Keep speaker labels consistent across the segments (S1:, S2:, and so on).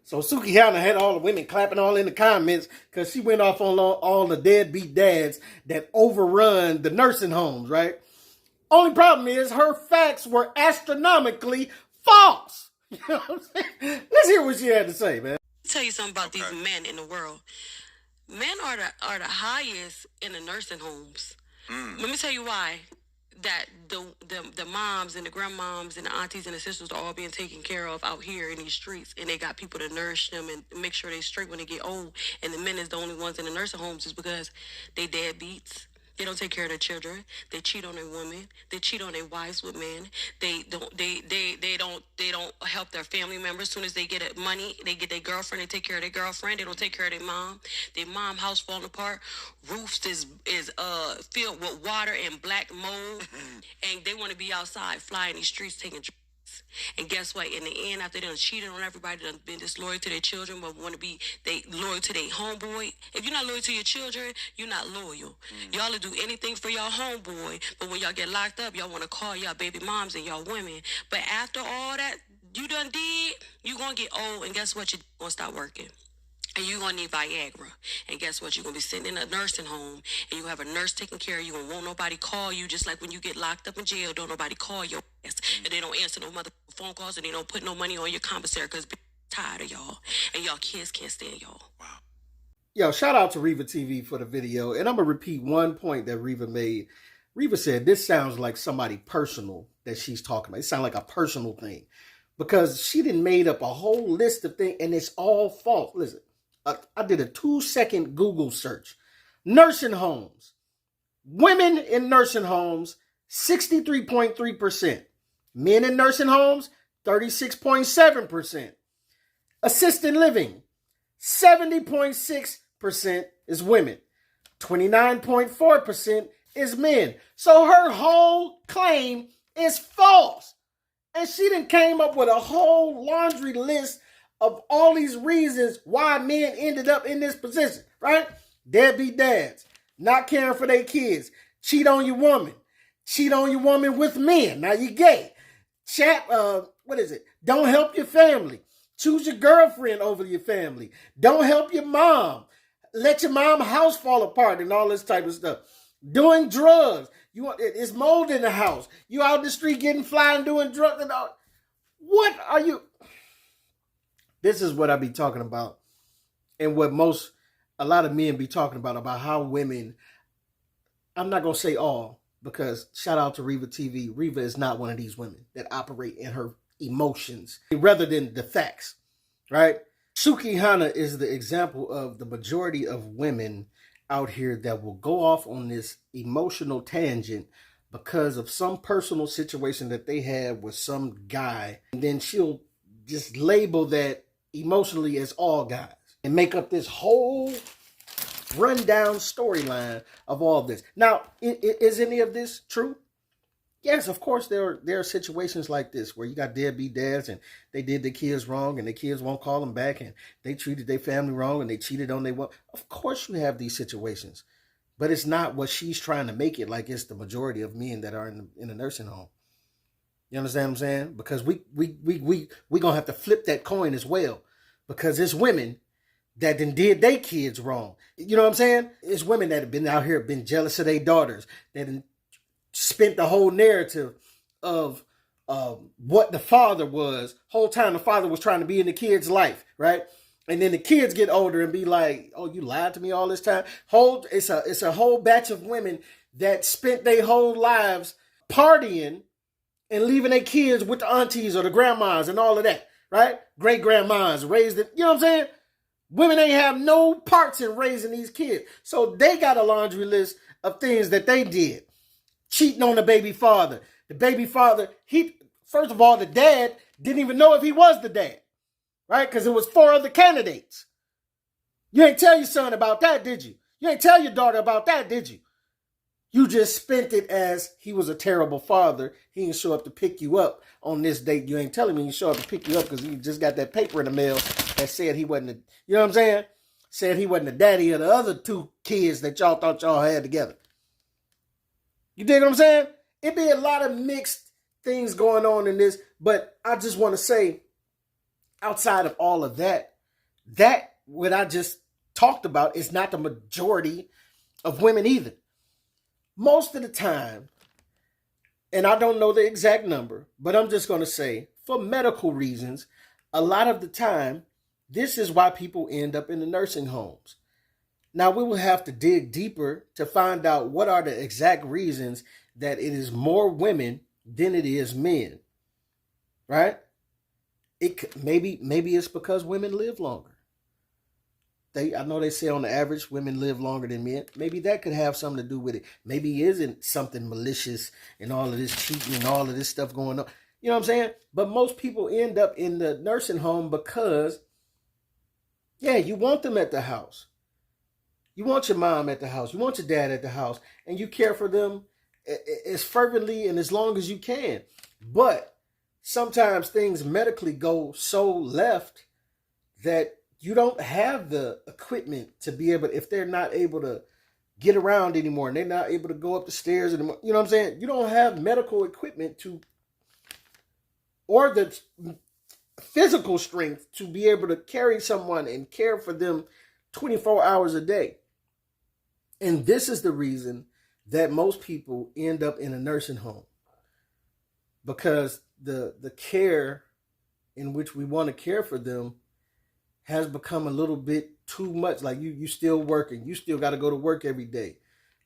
S1: So Sukihana had all the women clapping all in the comments because she went off on all the deadbeat dads that overrun the nursing homes, right? Only problem is her facts were astronomically false. You know what I'm saying? Let's hear what she had to say, man.
S2: Tell you something about these men in the world. Men are the highest in the nursing homes. Let me tell you why. That the moms and the grandmoms and the aunties and the sisters are all being taken care of out here in these streets, and they got people to nourish them and make sure they straight when they get old. And the men is the only ones in the nursing homes is because they deadbeats. They don't take care of their children. They cheat on their women. They cheat on their wives with men. They don't help their family members. As soon as they get money, they get their girlfriend. They take care of their girlfriend. They don't take care of their mom. Their mom house falling apart. Roofs is filled with water and black mold, and they want to be outside flying these streets taking drugs. And guess what? In the end, after they done cheated on everybody, done been disloyal to their children, but want to be loyal to their homeboy. If you're not loyal to your children, you're not loyal. Y'all will do anything for y'all homeboy, but when y'all get locked up, y'all want to call y'all baby moms and y'all women. But after all that you done did, you gonna get old, and guess what? You gonna stop working. And you're going to need Viagra. And guess what? You're going to be sitting in a nursing home, and you have a nurse taking care of you, and won't nobody call you, just like when you get locked up in jail, don't nobody call your ass. And they don't answer no mother phone calls, and they don't put no money on your commissary because they're tired of y'all. And y'all kids can't stand y'all.
S1: Wow. Yo, shout out to Reva TV for the video. And I'm going to repeat one point that Reva made. Reva said, this sounds like somebody personal that she's talking about. It sounds like a personal thing. Because she done made up a whole list of things, and it's all false. Listen. I did a 2-second Google search. Nursing homes. Women in nursing homes, 63.3%. Men in nursing homes, 36.7%. Assisted living, 70.6% is women. 29.4% is men. So her whole claim is false. And she done came up with a whole laundry list of all these reasons why men ended up in this position, right? Deadbeat dads, not caring for their kids, cheat on your woman with men. Now you gay. Don't help your family. Choose your girlfriend over your family. Don't help your mom. Let your mom house fall apart and all this type of stuff. Doing drugs. It's mold in the house. You out the street getting fly and doing drugs and all. What are you? This is what I be talking about, and what a lot of men be talking about how women, I'm not going to say all, because shout out to Reva TV. Reva is not one of these women that operate in her emotions rather than the facts, right? Sukihana is the example of the majority of women out here that will go off on this emotional tangent because of some personal situation that they have with some guy, and then she'll just label that emotionally as all guys and make up this whole rundown storyline of all this. Now, is any of this true? Yes, of course there are situations like this where you got deadbeat dads and they did their kids wrong and the kids won't call them back and they treated their family wrong and they cheated on their wife. Of course you have these situations, but it's not what she's trying to make it like it's the majority of men that are in a nursing home. You understand what I'm saying? Because we gonna have to flip that coin as well. Because it's women that did their kids wrong. You know what I'm saying? It's women that have been out here, been jealous of their daughters, that spent the whole narrative of what the father was. Whole time the father was trying to be in the kid's life, right? And then the kids get older and be like, "Oh, you lied to me all this time." It's a whole batch of women that spent their whole lives partying and leaving their kids with the aunties or the grandmas and all of that, right? Great grandmas raised it. You know what I'm saying? Women ain't have no parts in raising these kids. So they got a laundry list of things that they did. Cheating on the baby father. The baby father, first of all, the dad didn't even know if he was the dad, right? Because it was 4 other candidates. You ain't tell your son about that, did you? You ain't tell your daughter about that, did you? You just spent it as he was a terrible father. He didn't show up to pick you up on this date. You ain't telling me he showed up to pick you up because he just got that paper in the mail that said he wasn't, you know what I'm saying? Said he wasn't the daddy of the other 2 kids that y'all thought y'all had together. You dig what I'm saying? It'd be a lot of mixed things going on in this, but I just want to say, outside of all of that, That, what I just talked about, is not the majority of women either. Most of the time, and I don't know the exact number, but I'm just going to say, for medical reasons, a lot of the time, this is why people end up in the nursing homes. Now, we will have to dig deeper to find out what are the exact reasons that it is more women than it is men, right? Maybe it's because women live longer. I know they say on the average women live longer than men. Maybe that could have something to do with it. Maybe it isn't something malicious and all of this cheating and all of this stuff going on. You know what I'm saying? But most people end up in the nursing home because, yeah, you want them at the house. You want your mom at the house. You want your dad at the house. And you care for them as fervently and as long as you can. But sometimes things medically go so left that you don't have the equipment to be able, if they're not able to get around anymore and they're not able to go up the stairs anymore, you know what I'm saying? You don't have medical equipment to, or the physical strength to be able to carry someone and care for them 24 hours a day. And this is the reason that most people end up in a nursing home, because the care in which we want to care for them has become a little bit too much. Like you still working. You still got to go to work every day.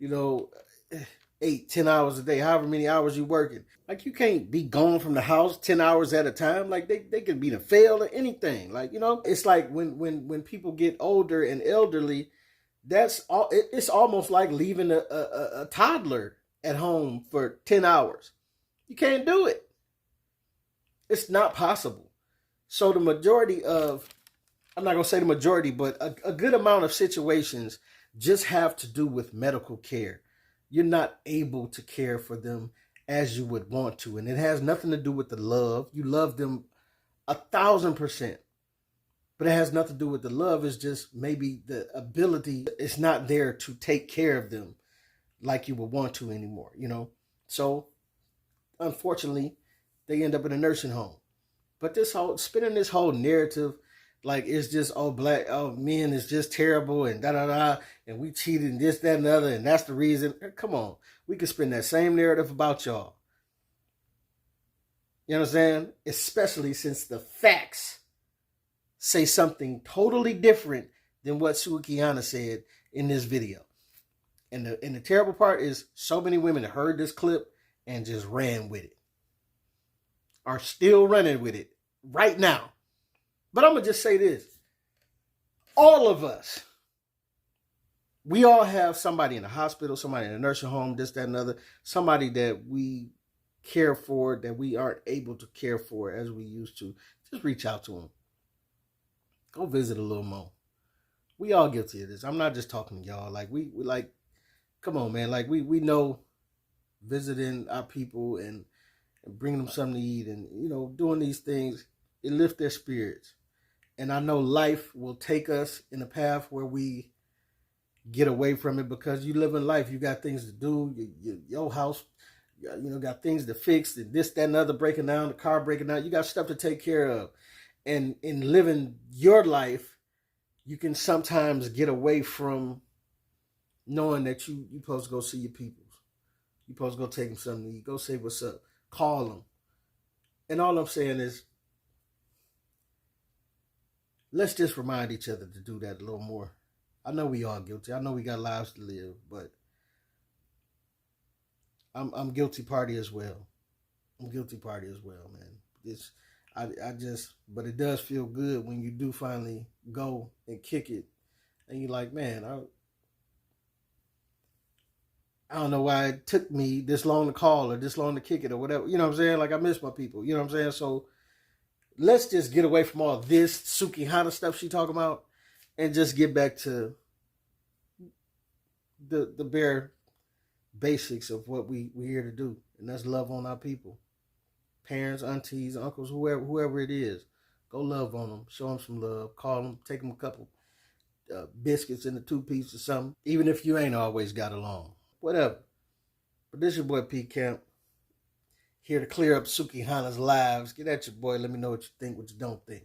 S1: 8-10 hours a day, however many hours you working. Like you can't be gone from the house 10 hours at a time. Like they can be the fail or anything. Like, it's like when people get older and elderly, that's all. It's almost like leaving a toddler at home for 10 hours. You can't do it. It's not possible. So the majority of, I'm not going to say the majority, but a good amount of situations just have to do with medical care. You're not able to care for them as you would want to. And it has nothing to do with the love. You love them 1,000%. But it has nothing to do with the love. It's just maybe the ability is not there to take care of them like you would want to anymore, So, unfortunately, they end up in a nursing home. But spinning this whole narrative, like it's just, men is just terrible and da-da-da, and we cheated and this, that, and the other, and that's the reason. Come on. We can spin that same narrative about y'all. You know what I'm saying? Especially since the facts say something totally different than what Sukihana said in this video. And the terrible part is so many women heard this clip and just ran with it. Are still running with it right now. But I'm going to just say this. All of us, we all have somebody in the hospital, somebody in a nursing home, this, that, and other, somebody that we care for that we aren't able to care for as we used to. Just reach out to them. Go visit a little more. We all guilty of this. I'm not just talking to y'all. Like, we like, come on, man. Like, we know visiting our people and bringing them something to eat and, doing these things, it lifts their spirits. And I know life will take us in a path where we get away from it, because you live in life. You got things to do. Your house, got things to fix. This, that, and other breaking down. The car breaking down. You got stuff to take care of. And in living your life, you can sometimes get away from knowing that you're supposed to go see your people. You're supposed to go take them something to eat. Go say what's up. Call them. And all I'm saying is, let's just remind each other to do that a little more. I know we all guilty. I know we got lives to live, but I'm guilty party as well. I'm guilty party as well, man. But it does feel good when you do finally go and kick it, and you're like, man, I don't know why it took me this long to call or this long to kick it or whatever. You know what I'm saying? Like, I miss my people. You know what I'm saying? So let's just get away from all this Sukihana stuff she talking about and just get back to the bare basics of what we're here to do. And that's love on our people. Parents, aunties, uncles, whoever it is. Go love on them. Show them some love. Call them. Take them a couple biscuits and a 2-piece or something. Even if you ain't always got along. Whatever. But this your boy P. Camp. Here to clear up Sukihana's lives. Get at your boy. Let me know what you think, what you don't think.